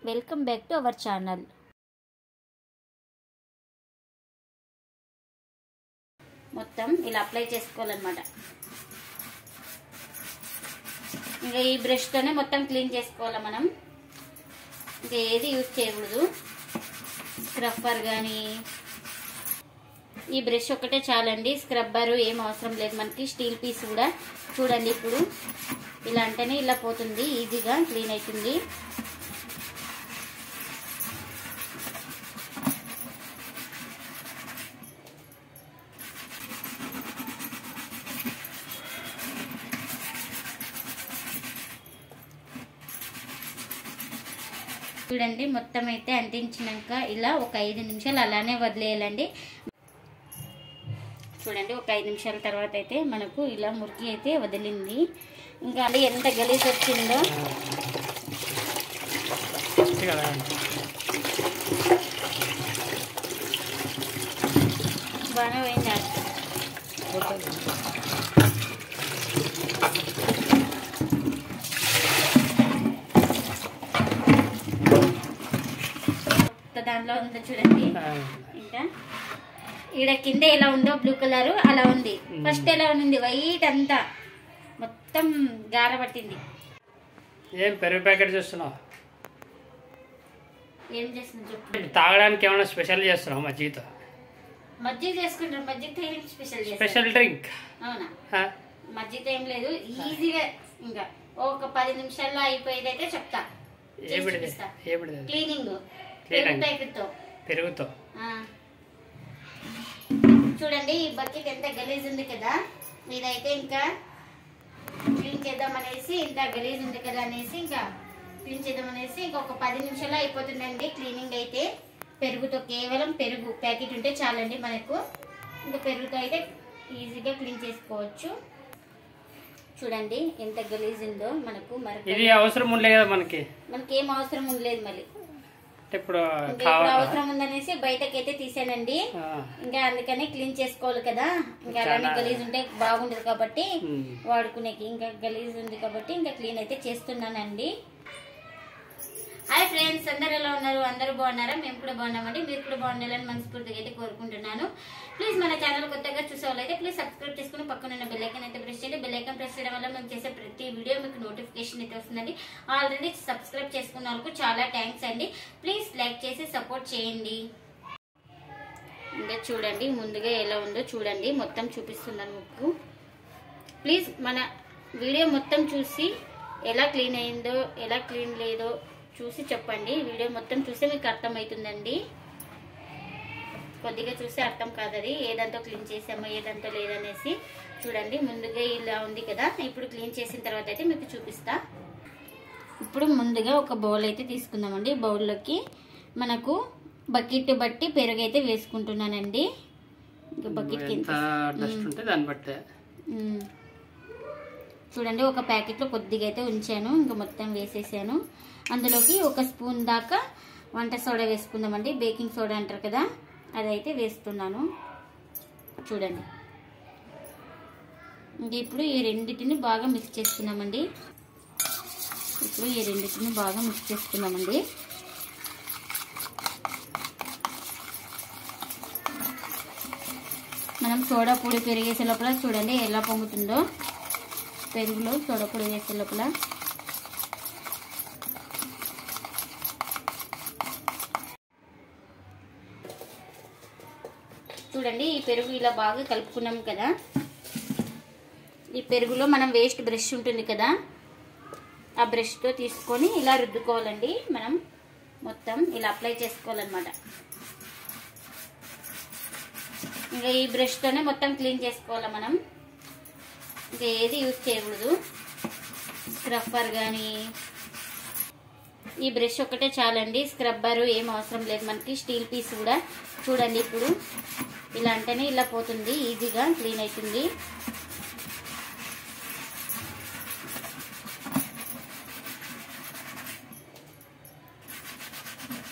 Welcome back to our channel. మొత్తం ఇలా apply చేసుకోవాలన్నమాట. ఇంకా ఈ బ్రష్ తోనే మొత్తం క్లీన్ చేసుకోవాలి మనం. ఇంకా ఏది యూజ్ చేయకూడదు, స్క్రబ్బర్ కానీ. ఈ బ్రష్ ఒకటే చాలండి, స్క్రబ్బర్ ఏం అవసరం లేదు మనకి. స్టీల్ పీస్ కూడా చూడండి, ఇప్పుడు ఇలా అంటేనే ఇలా పోతుంది, ఈజీగా క్లీన్ అవుతుంది. చూడండి, మొత్తం అయితే అంటించినాక ఇలా ఒక 5 నిమిషాలు అలానే వదిలేయాలండి. చూడండి, ఒక 5 నిమిషాల తర్వాత అయితే మనకు ఇలా మురికి అయితే వదిలింది. ఇంకా అది ఎంత గలీజ్ వచ్చిందో. బాగా పోయిందా? దాంట్లో ఉందో చూడండి. ఇంకా ఈడ కింద ఎలా ఉందో బ్లూ కలర్ అలా ఉంది. ఫస్ట్ ఎలా ఉంది వైట్, అంతా మొత్తం గార పట్టింది. ఏం పెరుగు ప్యాకెట్ చేస్తున్నావు? ఏం చేస్తున్నావు చెప్పు. తాగడానికి ఏమైనా స్పెషల్ చేస్తున్నావు? మజ్జిగతో మజ్జిగ చేసుకుంటారు. మజ్జిగతో ఏం స్పెషల్ డ్రింక్? అవునా, మజ్జిగతో ఏం లేదు, ఈజీగా ఇంకా ఒక 10 నిమిషాల్లో అయిపోయేదైతే చెప్తా. క్లీనింగ్ పెరుగుతో. చూడండి, ఈ బకెట్ ఎంత గలీజ్ ఉంది కదా. ఇదైతే ఇంకా క్లీన్ చేద్దామనేసి, ఇంత గలీజ్ ఉంది కదా అనేసి ఇంకా క్లీన్ చేద్దామనేసి ఇంకొక 10 నిమిషాల్లో అయిపోతుందండి క్లీనింగ్ అయితే. పెరుగుతో, కేవలం పెరుగు ప్యాకెట్ ఉంటే చాలండి మనకు. ఇంకా పెరుగుతో అయితే ఈజీగా క్లీన్ చేసుకోవచ్చు. చూడండి ఎంత గలీజ్ ఉందో మనకు. ఇది అవసరం ఉండలేదు కదా మనకి ఏం అవసరం ఉండలేదు. మళ్ళీ ఇప్పుడు అవసరం ఉందనేసి బయటకైతే తీసానండి. ఇంకా అందుకనే క్లీన్ చేసుకోవాలి కదా. ఇంకా అలానే గలీజ్ ఉంటే బాగుండదు కాబట్టి వాడుకునేకి. ఇంకా గలీజ్ ఉంది కాబట్టి ఇంకా క్లీన్ అయితే చేస్తున్నానండి. హాయ్ ఫ్రెండ్స్, అందరు ఎలా ఉన్నారు? అందరూ బాగున్నారా? మేము కూడా బాగున్నామండి. మీరు కూడా బాగుండాలని మనస్ఫూర్తిగా అయితే కోరుకుంటున్నాను. ప్లీజ్ మన ఛానల్ కొత్తగా చూసే వాళ్ళైతే ప్లీజ్ సబ్స్క్రైబ్ చేసుకుని పక్కన ఉన్న బెల్ ఐకాన్ అయితే ప్రెస్ చేయండి. బెల్ ఐకాన్ ప్రెస్ చేయడం వల్ల మేము చేసే ప్రతి వీడియో మీకు నోటిఫికేషన్ అయితే వస్తుందండి. ఆల్రెడీ సబ్స్క్రైబ్ చేసుకున్న వాళ్ళకు చాలా థ్యాంక్స్ అండి. ప్లీజ్ లైక్ చేసి సపోర్ట్ చేయండి. ఇంకా చూడండి ముందుగా ఎలా ఉందో చూడండి, మొత్తం చూపిస్తున్నాను మీకు. ప్లీజ్ మన వీడియో మొత్తం చూసి ఎలా క్లీన్ అయిందో ఎలా క్లీన్ లేదో చూసి చెప్పండి. వీడియో మొత్తం చూస్తే మీకు అర్థమవుతుందండి. కొద్దిగా చూస్తే అర్థం కాదు అది ఏదంతా క్లీన్ చేసామో ఏదంతా లేదనేసి. చూడండి ముందుగా ఇలా ఉంది కదా. ఇప్పుడు క్లీన్ చేసిన తర్వాత అయితే మీకు చూపిస్తా. ఇప్పుడు ముందుగా ఒక బౌల్ అయితే తీసుకుందామండి. బౌల్లోకి మనకు బకెట్ బట్టి పెరుగు అయితే వేసుకుంటున్నానండి. బకెట్ చూడండి, ఒక ప్యాకెట్లో కొద్దిగా అయితే ఉంచాను. ఇంకా మొత్తం వేసేసాను. అందులోకి 1 స్పూన్ దాకా వంట సోడా వేసుకుందామండి. బేకింగ్ సోడా అంటారు కదా, అదైతే వేస్తున్నాను. చూడండి, ఇంక ఇప్పుడు ఈ రెండింటిని బాగా మిక్స్ చేసుకున్నామండి. మనం సోడా పొడి పెరిగేసే లోపల చూడండి ఎలా పొంగుతుందో. పెరుగులో సోడా పొడి వేసే లోపల చూడండి ఈ పెరుగు ఇలా బాగా కలుపుకున్నాం కదా. ఈ పెరుగులో మనం వేస్ట్ బ్రష్ ఉంటుంది కదా, ఆ బ్రష్తో తీసుకొని ఇలా రుద్దుకోవాలండి. మనం మొత్తం ఇలా అప్లై చేసుకోవాలన్నమాట. ఇంకా ఈ బ్రష్తోనే మొత్తం క్లీన్ చేసుకోవాలి మనం. ఇంకా ఏది యూజ్ చేయకూడదు, స్క్రబ్బర్ కానీ. ఈ బ్రష్ ఒకటే చాలండి, స్క్రబ్బర్ ఏం అవసరం లేదు మనకి. స్టీల్ పీస్ కూడా చూడండి, ఇప్పుడు ఇలా అంటేనే ఇలా పోతుంది, ఈజీగా క్లీన్ అవుతుంది.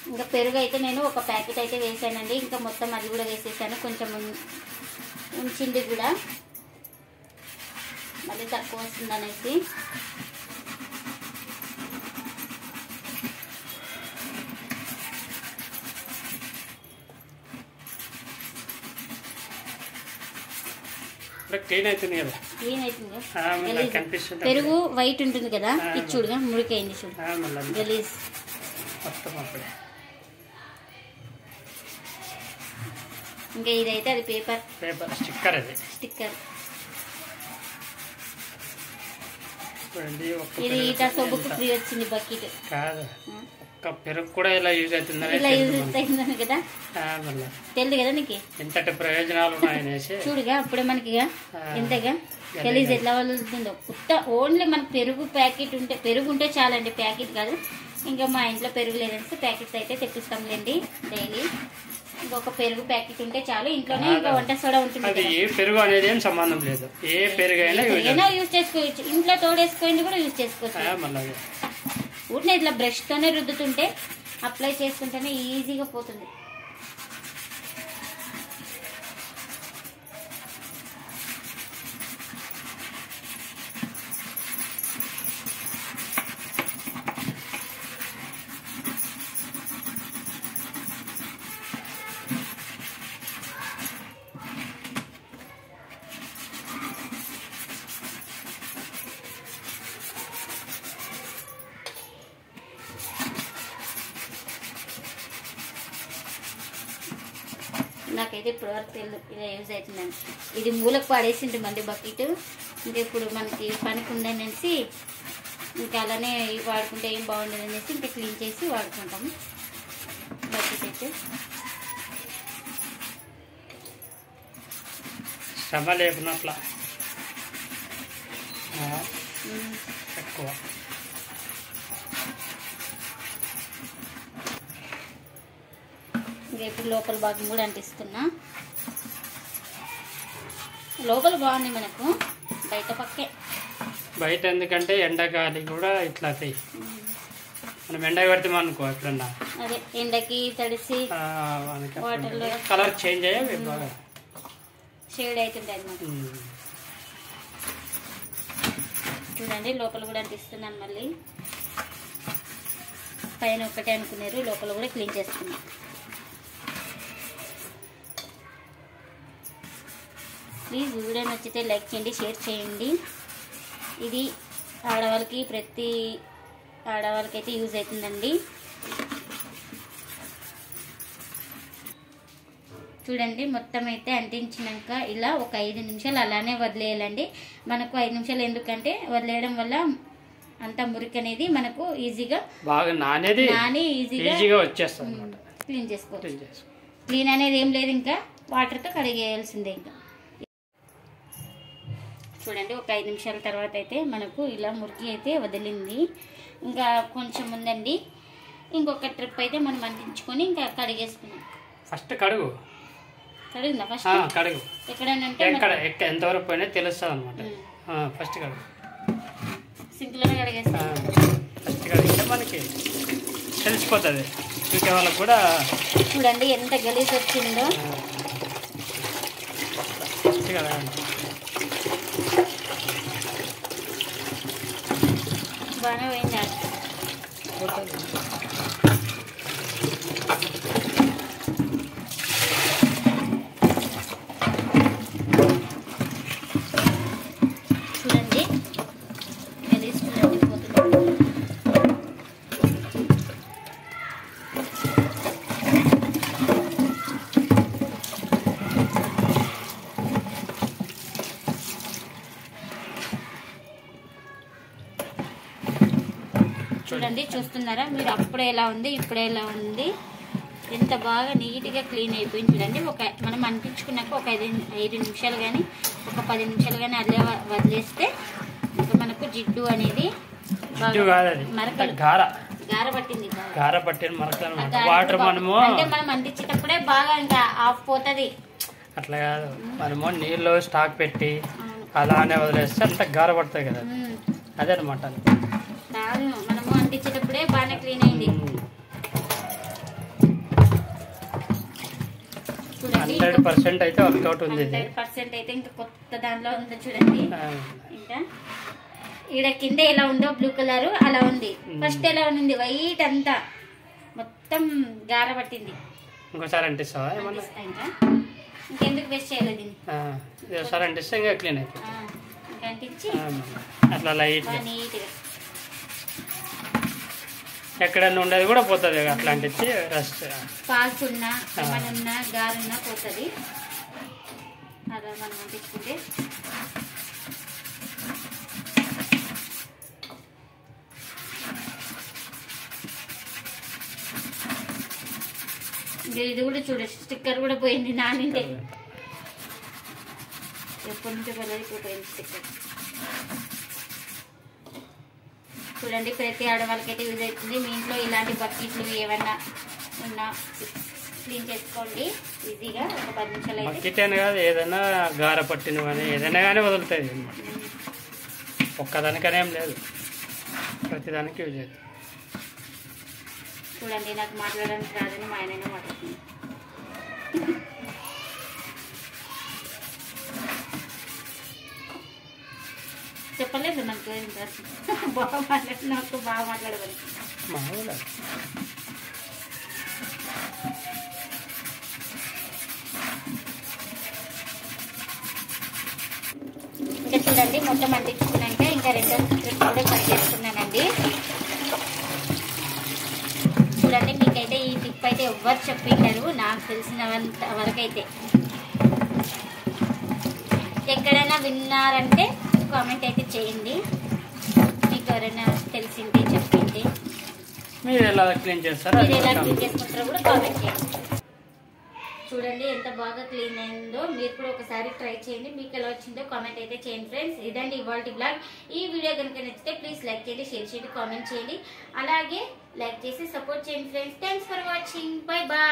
ఇంకా పెరుగు అయితే నేను ఒక ప్యాకెట్ అయితే వేసానండి. ఇంకా మొత్తం అది కూడా వేసేసాను. కొంచెం ఉంచింది కూడా, మళ్ళీ తక్కువ వస్తుందనేసి. ఇప్పుడు క్లీన్ అవుతుంది కదా. క్లీన్ అవుతుంది. మళ్ళీ కనిపిస్తుంది. పెరుగు వైట్ ఉంటుంది కదా, ఇది చూడుగా మురికైంది చూడు, మళ్ళీ గలీజ్ మొత్తం అప్పుడే. ఇంకా ఇదైతే అది పేపర్ స్టిక్కర్. అది స్టిక్కర్. చూడండి, ఇది ఇట సబ్బుకు ఫ్రీ వచ్చింది బకెట్ కాదు, ఒక్క పెరుగు కూడా ఇలా యూజ్ అవుతుందని ఇలా యూజ్ అవుతుందని కదా, తెలియదు కదా నీకు ఎంతటి ప్రయోజనాలు ఉన్నాయనేసి. చూడుగా అప్పుడే మనకి ఎంతగా గలీజ్ ఎట్లా వదులుతుందో. ఓన్లీ మనకు పెరుగు ప్యాకెట్ ఉంటే, పెరుగు ఉంటే చాలండి, ప్యాకెట్ కాదు. ఇంకా మా ఇంట్లో పెరుగు లేదంటే ప్యాకెట్స్ అయితే తెప్పిస్తాంలేండి డైలీ. ఇంకొక పెరుగు ప్యాకెట్ ఉంటే చాలు. ఇంట్లోనే ఇంకా వంట సోడా ఉంటుంది. అది ఏ పెరుగు అనేది ఏం సంబంధం లేదు, ఏ పెరుగు అయినా యూజ్ చేసుకోవచ్చు. ఇంట్లో తోడేసుకొని కూడా యూజ్ చేసుకోవచ్చు. ఊరినే ఇట్లా బ్రష్ తోనే రుద్దుతుంటే, అప్లై చేసుకుంటేనే ఈజీగా పోతుంది. నాకైతే ఇప్పటివరకు తెలియదు ఇలా యూజ్ అవుతుందని. ఇది మూలకు పడేసింది మళ్ళీ బకెట్. ఇంకా ఇప్పుడు మనకి పనికి ఉందనేసి ఇంకా అలానే వాడుకుంటే ఏం బాగుండదు అనేసి ఇంకా క్లీన్ చేసి వాడుకుంటాము బకెట్ అయితే. శ్రమ లేకున్నట్లా ఎక్కువ. ఇంకా ఇప్పుడు లోపల భాగం కూడా అంటిస్తున్నా. లోపల బాగుంది మనకు, బయట పక్కే. బయట ఎందుకంటే ఎండగాలి కూడా ఇట్లా అవుతాయి. మనం ఎండ పెడతాం అనుకో ఎప్పుడన్నా, అదే ఎండకి తడిసి వాటర్లో కలర్ చేంజ్ అయ్యే బాగా షేడ్ అవుతుంటాయి అన్నమాట. చూడండి లోపల కూడా అంటిస్తున్నాను. మళ్ళీ పైన ఒక్కటే అనుకున్నారు, లోపల కూడా క్లీన్ చేస్తున్నాను. ప్లీజ్ వీడియో నచ్చితే లైక్ చేయండి, షేర్ చేయండి. ఇది ఆడవాళ్ళకి, ప్రతి ఆడవాళ్ళకైతే యూజ్ అవుతుందండి. చూడండి మొత్తం అయితే అంటించినాక ఇలా ఒక 5 నిమిషాలు అలానే వదిలేయాలండి. మనకు 5 నిమిషాలు ఎందుకంటే వదిలేయడం వల్ల అంత మురికి అనేది మనకు ఈజీగా బాగా నాని ఈజీగా వచ్చేస్తుంది అన్నమాట. క్లీన్ చేసుకోవచ్చు. క్లీన్ అనేది ఏం లేదు, ఇంకా వాటర్తో కడిగేయాల్సిందే. ఇంకా చూడండి ఒక 5 నిమిషాల తర్వాత అయితే మనకు ఇలా మురికి అయితే వదిలింది. ఇంకా కొంచెం ఉందండి, ఇంకొక ట్రిప్ అయితే మనం అంటించుకొని ఇంకా కడిగేసుకున్నాం. ఫస్ట్ కడుగు. కడుగుందా ఫస్ట్? కడుగు. ఎక్కడనంటే ఎంతవరకు పోయినా తెలుస్తుంది అనమాట. ఫస్ట్ కడుగు. సింక్లోనే కడిగేస్తాం. ఫస్ట్ కడిగితే మనకి తెలిసిపోతుంది, చూసే వాళ్ళకి కూడా. చూడండి ఎంత గలీజ్ వచ్చిందో. ఫస్ట్ కడగండి. బాగానే పోయింది. చూడండి గలీజ్ చూడండి పోతుంది. చూడండి చూస్తున్నారా మీరు, అప్పుడే ఎలా ఉంది ఇప్పుడే ఎలా ఉంది, ఎంత బాగా నీట్గా క్లీన్ అయిపోయింది. చూడండి మనం అంటించుకున్నాక ఒక 5 నిమిషాలు కానీ ఒక 10 నిమిషాలు కానీ అదే వదిలేస్తే ఇంకా మనకు జిడ్డు అనేది గార పట్టింది. వాటర్ మనము అంటే మనం అంటించేటప్పుడే బాగా ఇంకా ఆఫ్ పోతుంది. అట్లా కాదు, మనము నీళ్ళు స్టాక్ పెట్టి అలానే వదిలేస్తే అంత గార పడతాయి కదా, అదే అనమాట. కాదు మనము అంటించేటప్పుడే బాగానే క్లీన్ అయింది. 100% అయితే వర్కౌట్ ఉంది. 100% అయితే ఇంకా కొత్త దానిలో ఉంది చూడండి. ఇంకా ఈడ కింద ఎలా ఉందో బ్లూ కలర్ అలా ఉంది. ఫస్ట్ ఎలా ఉంది వైట్ అంతా మొత్తం గార పట్టింది. ఇంకోసారి అంటిస్తావా? ఇంకా ఇంకెందుకు వేస్ట్ చేయాలి దీన్ని. ఇది ఒకసారి అంటిస్తే ఇంకా క్లీన్ అయిపోతుంది. ఇంకా అంటించి అట్లా లైట్గా నీట్గా ఎక్కడన్నా ఉండేది కూడా పోతుంది అట్లా అంటించి రెస్ట్. పాల్స్ ఉన్నా ఏమైనా ఉన్నా గారున్నా పోతుంది. అలా మనం అంటించుకుంటే ఇది కూడా చూడ స్టిక్కర్ కూడా పోయింది నానింటే. ఎప్పటి నుంచో వెళ్ళిపోయింది స్టిక్కర్. చూడండి ప్రతి ఆడవాళ్ళకైతే యూజ్ అవుతుంది. మీ ఇంట్లో ఇలాంటి బకెట్లు ఏమన్నా ఉన్నా క్లీన్ చేసుకోండి ఈజీగా. ఒక 10 నిమిషాలు అయితే బకెట్ అని కాదు, ఏదైనా గార పట్టిన కానీ ఏదైనా కానీ వదులుతాయి. ఒక్కదానికనేం లేదు, ప్రతిదానికి యూజ్ అవుతుంది. చూడండి నాకు మాట్లాడడానికి రాదని మా ఆయన మాట్లాడుతుంది. చెప్పలేదు నాకు బాగా మాట్లాడి, నాకు బాగా మాట్లాడవాలి. ఇంకా చూడండి మొత్తం అంటించుకున్నాక ఇంకా 2వ స్ట్రిప్ కూడా కట్ చేసుకున్నానండి. చూడండి మీకైతే ఈ టిప్ అయితే ఎవ్వరు చెప్పింటారు, నాకు తెలిసినంత వరకైతే. ఎక్కడైనా విన్నారంటే కామెంట్ అయితే చేయండి. మీకు ఎవరైనా తెలిసింది చెప్పింది, మీరు ఎలా క్లీన్ చేస్తారో మీరు ఎలా క్లీన్ చేసుకుంటారో కూడా కామెంట్ చేయండి. చూడండి ఎంత బాగా క్లీన్ అయిందో. మీరు కూడా ఒకసారి ట్రై చేయండి. మీకు ఎలా వచ్చిందో కామెంట్ అయితే చేయండి ఫ్రెండ్స్. ఇదండి ఇవాల్టి బ్లాగ్. ఈ వీడియో కనుక నచ్చితే ప్లీజ్ లైక్ చేయండి, షేర్ చేయండి, కామెంట్ చేయండి. అలాగే లైక్ చేసి సపోర్ట్ చేయండి friends. Thanks for watching. Bye bye.